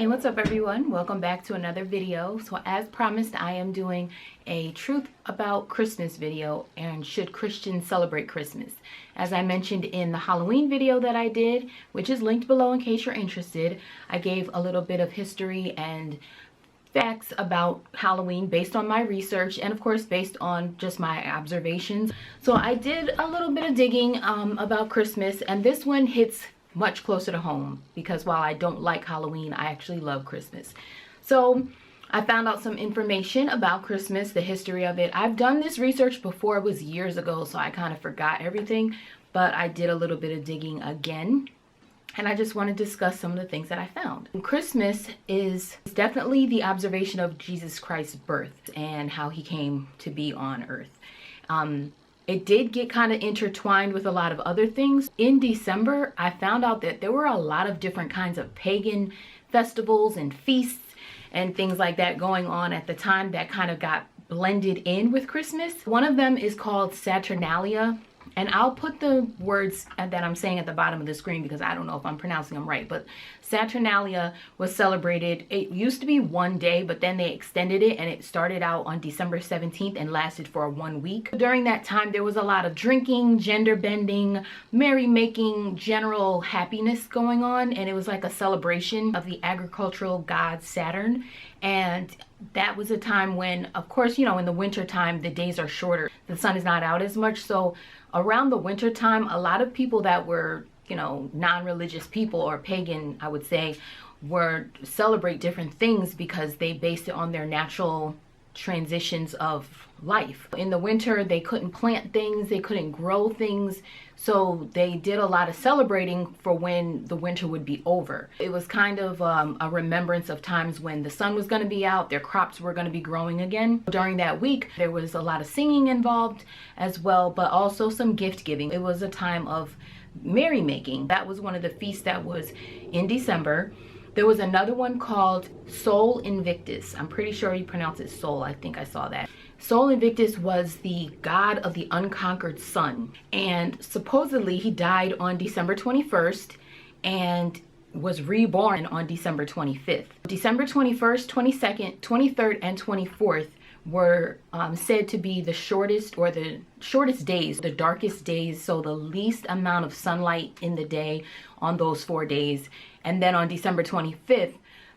Hey, what's up everyone? Welcome back to another video. So as promised, I am doing a truth about Christmas video and should Christians celebrate Christmas. As I mentioned in the Halloween video that I did, which is linked below in case you're interested, I gave a little bit of history and facts about Halloween based on my research and of course based on just my observations. So I did a little bit of digging about Christmas, and this one hits much closer to home because while I don't like Halloween, I actually love Christmas. So I found out some information about Christmas, the history of it. I've done this research before, it was years ago, so I kind of forgot everything, but I did a little bit of digging again. And I just want to discuss some of the things that I found. Christmas is definitely the observation of Jesus Christ's birth and how he came to be on earth. It did get kind of intertwined with a lot of other things. In December, I found out that there were a lot of different kinds of pagan festivals and feasts and things like that going on at the time that kind of got blended in with Christmas. One of them is called Saturnalia. And I'll put the words that I'm saying at the bottom of the screen because I don't know if I'm pronouncing them right. But Saturnalia was celebrated. It used to be one day, but then they extended it and it started out on December 17th and lasted for 1 week. During that time, there was a lot of drinking, gender bending, merrymaking, general happiness going on. And it was like a celebration of the agricultural god Saturn. And that was a time when, of course, you know, in the winter time, the days are shorter. The sun is not out as much. So around the winter time, a lot of people that were, you know, non-religious people or pagan, I would say, were celebrate different things because they based it on their natural transitions of life. In the winter, they couldn't plant things, they couldn't grow things. So they did a lot of celebrating for when the winter would be over. It was kind of a remembrance of times when the sun was going to be out, their crops were going to be growing again. During that week, there was a lot of singing involved as well, but also some gift giving. It was a time of merrymaking. That was one of the feasts that was in December. There was another one called Sol Invictus. I'm pretty sure you pronounce it Sol. I think I saw that. Sol Invictus was the god of the unconquered sun. And supposedly he died on December 21st and was reborn on December 25th. December 21st, 22nd, 23rd, and 24th were said to be the shortest days, the darkest days, so the least amount of sunlight in the day on those 4 days. And then on December 25th,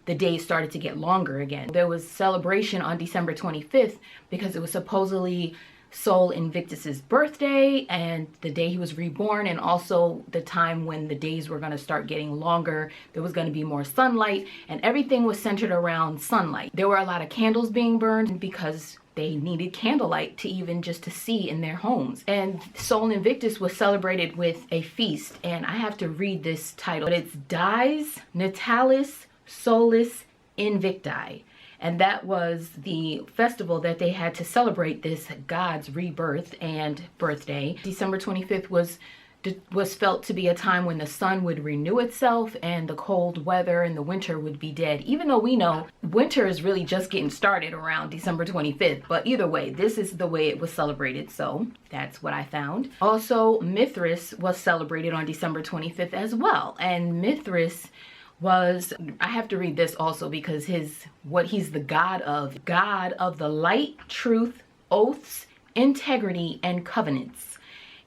the days started to get longer again. There was celebration on December 25th because it was supposedly Sol Invictus's birthday and the day he was reborn, and also the time when the days were going to start getting longer. There was going to be more sunlight and everything was centered around sunlight. There were a lot of candles being burned because they needed candlelight to even just to see in their homes. And Sol Invictus was celebrated with a feast, and I have to read this title, but it's Dies Natalis Solis Invicti. And that was the festival that they had to celebrate this god's rebirth and birthday. December 25th was felt to be a time when the sun would renew itself and the cold weather and the winter would be dead. Even though we know winter is really just getting started around December 25th. But either way, this is the way it was celebrated. So that's what I found. Also, Mithras was celebrated on December 25th as well. And Mithras was, I have to read this also because what he's the god of the light, truth, oaths, integrity, and covenants.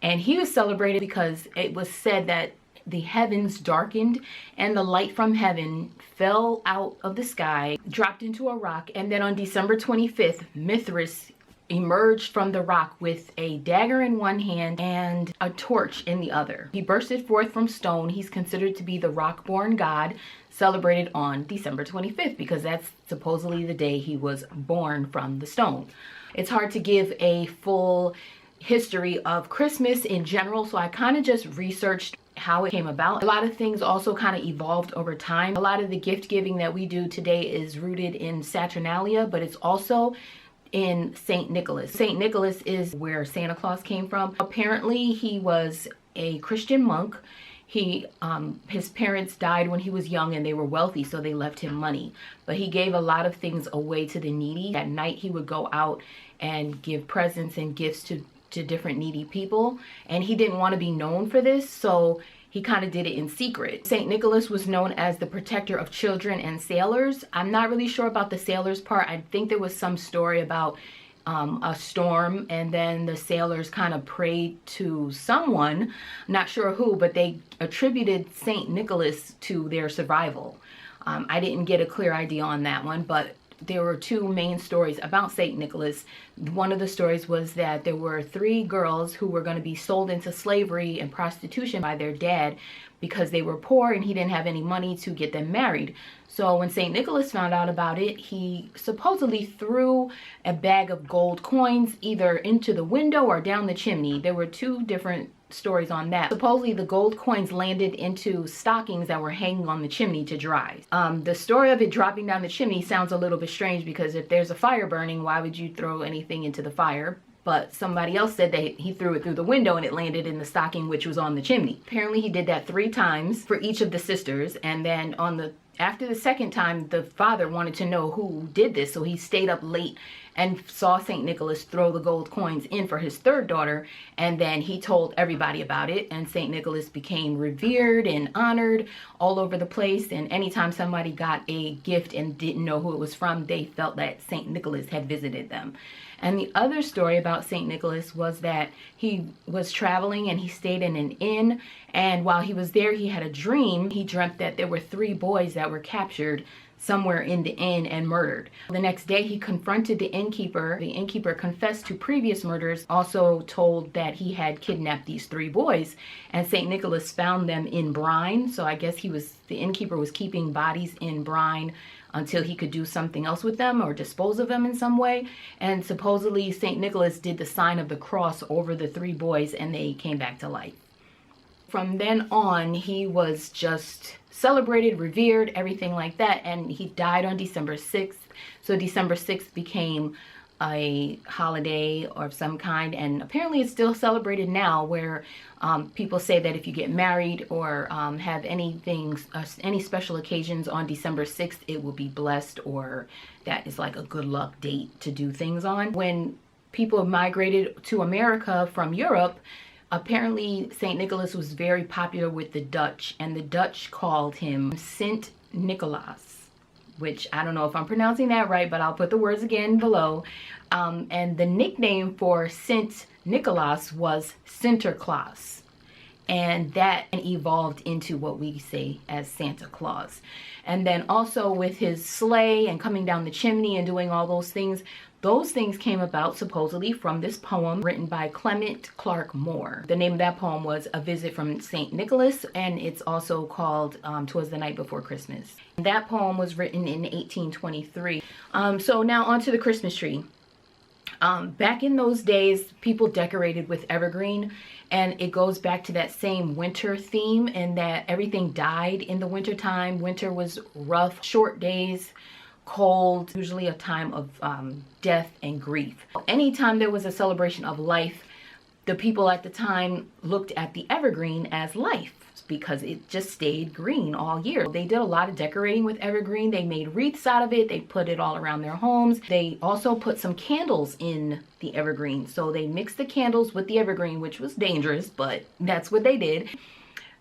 And he was celebrated because it was said that the heavens darkened and the light from heaven fell out of the sky, dropped into a rock, and then on December 25th, Mithras emerged from the rock with a dagger in one hand and a torch in the other. He bursted forth from stone. He's considered to be the rock-born god, celebrated on December 25th because that's supposedly the day he was born from the stone. It's hard to give a full history of Christmas in general, so I kind of just researched how it came about. A lot of things also kind of evolved over time. A lot of the gift giving that we do today is rooted in Saturnalia, but it's also in Saint Nicholas. Saint Nicholas is where Santa Claus came from. Apparently he was a Christian monk. His parents died when he was young and they were wealthy, so they left him money. But he gave a lot of things away to the needy. At night he would go out and give presents and gifts to different needy people. And he didn't want to be known for this, so he kind of did it in secret. St. Nicholas was known as the protector of children and sailors. I'm not really sure about the sailors part. I think there was some story about a storm, and then the sailors kind of prayed to someone, not sure who, but they attributed St. Nicholas to their survival. I didn't get a clear idea on that one, but there were two main stories about St. Nicholas. One of the stories was that there were 3 girls who were going to be sold into slavery and prostitution by their dad because they were poor and he didn't have any money to get them married. So when St. Nicholas found out about it, he supposedly threw a bag of gold coins either into the window or down the chimney. There were 2 different stories on that. Supposedly the gold coins landed into stockings that were hanging on the chimney to dry. The story of it dropping down the chimney sounds a little bit strange, because if there's a fire burning, why would you throw anything into the fire? But somebody else said that he threw it through the window and it landed in the stocking, which was on the chimney. Apparently he did that 3 times for each of the sisters, and then after the second time, the father wanted to know who did this, so he stayed up late and saw St. Nicholas throw the gold coins in for his 3rd daughter, and then he told everybody about it, and St. Nicholas became revered and honored all over the place. And anytime somebody got a gift and didn't know who it was from, they felt that St. Nicholas had visited them. And the other story about St. Nicholas was that he was traveling and he stayed in an inn, and while he was there he had a dream. He dreamt that there were 3 boys that were captured somewhere in the inn and murdered. The next day he confronted the innkeeper. The innkeeper confessed to previous murders, also told that he had kidnapped these 3 boys, and St. Nicholas found them in brine. So I guess the innkeeper was keeping bodies in brine until he could do something else with them or dispose of them in some way. And supposedly St. Nicholas did the sign of the cross over the 3 boys and they came back to life. From then on, he was just celebrated, revered, everything like that, and he died on December 6th. So December 6th became a holiday of some kind, and apparently it's still celebrated now, where people say that if you get married or have any special occasions on December 6th, it will be blessed, or that is like a good luck date to do things on. When people migrated to America from Europe, apparently St. Nicholas was very popular with the Dutch, and the Dutch called him Sint Nicolaas, which I don't know if I'm pronouncing that right, but I'll put the words again below. And the nickname for Sint Nicolaas was Sinterklaas, and that evolved into what we say as Santa Claus. And then also with his sleigh and coming down the chimney and doing all those things came about supposedly from this poem written by Clement Clark Moore. The name of that poem was A Visit from St. Nicholas, and it's also called 'Twas the Night Before Christmas. That poem was written in 1823. So now onto the Christmas tree. Back in those days, people decorated with evergreen, and it goes back to that same winter theme, and that everything died in the winter time. Winter was rough, short days, cold, usually a time of death and grief. Anytime there was a celebration of life, the people at the time looked at the evergreen as life, because it just stayed green all year. They did a lot of decorating with evergreen. They made wreaths out of it. They put it all around their homes. They also put some candles in the evergreen. So they mixed the candles with the evergreen, which was dangerous, but that's what they did.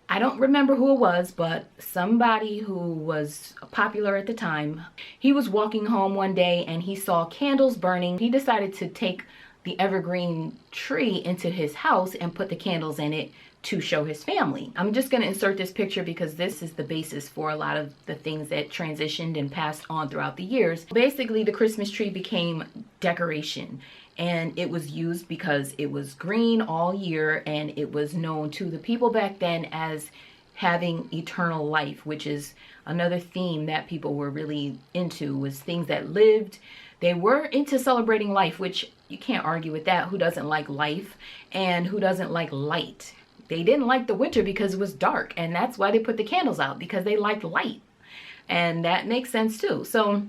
I don't remember who it was, but somebody who was popular at the time, he was walking home one day and he saw candles burning. He decided to take the evergreen tree into his house and put the candles in it to show his family. I'm just going to insert this picture because this is the basis for a lot of the things that transitioned and passed on throughout the years. Basically, the Christmas tree became decoration, and it was used because it was green all year, and it was known to the people back then as having eternal life, which is another theme that people were really into, was things that lived. They were into celebrating life, which you can't argue with that. Who doesn't like life, and who doesn't like light? They didn't like the winter because it was dark, and that's why they put the candles out, because they liked light. And that makes sense too. So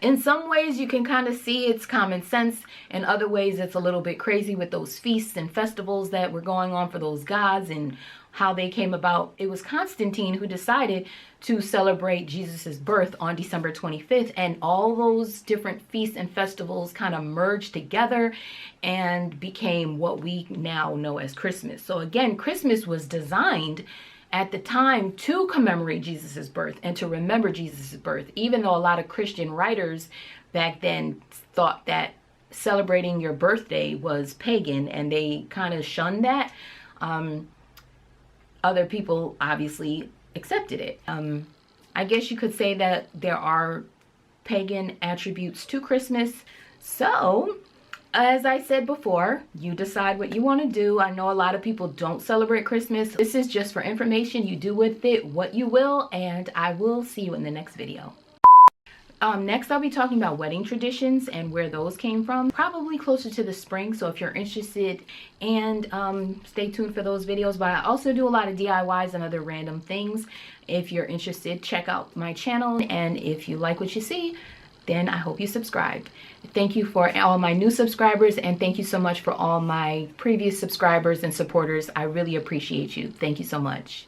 in some ways you can kind of see it's common sense. In other ways it's a little bit crazy with those feasts and festivals that were going on for those gods and how they came about. It was Constantine who decided to celebrate Jesus's birth on December 25th, and all those different feasts and festivals kind of merged together and became what we now know as Christmas. So again, Christmas was designed at the time to commemorate Jesus's birth and to remember Jesus's birth, even though a lot of Christian writers back then thought that celebrating your birthday was pagan and they kind of shunned that. Other people obviously accepted it. I guess you could say that there are pagan attributes to Christmas. So, as I said before, you decide what you want to do. I know a lot of people don't celebrate Christmas. This is just for information. You do with it what you will, and I will see you in the next video. Next, I'll be talking about wedding traditions and where those came from, probably closer to the spring. So if you're interested, and stay tuned for those videos. But I also do a lot of DIYs and other random things. If you're interested, check out my channel. And if you like what you see, then I hope you subscribe. Thank you for all my new subscribers, and thank you so much for all my previous subscribers and supporters. I really appreciate you. Thank you so much.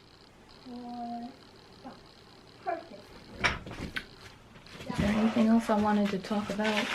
Is there anything else I wanted to talk about?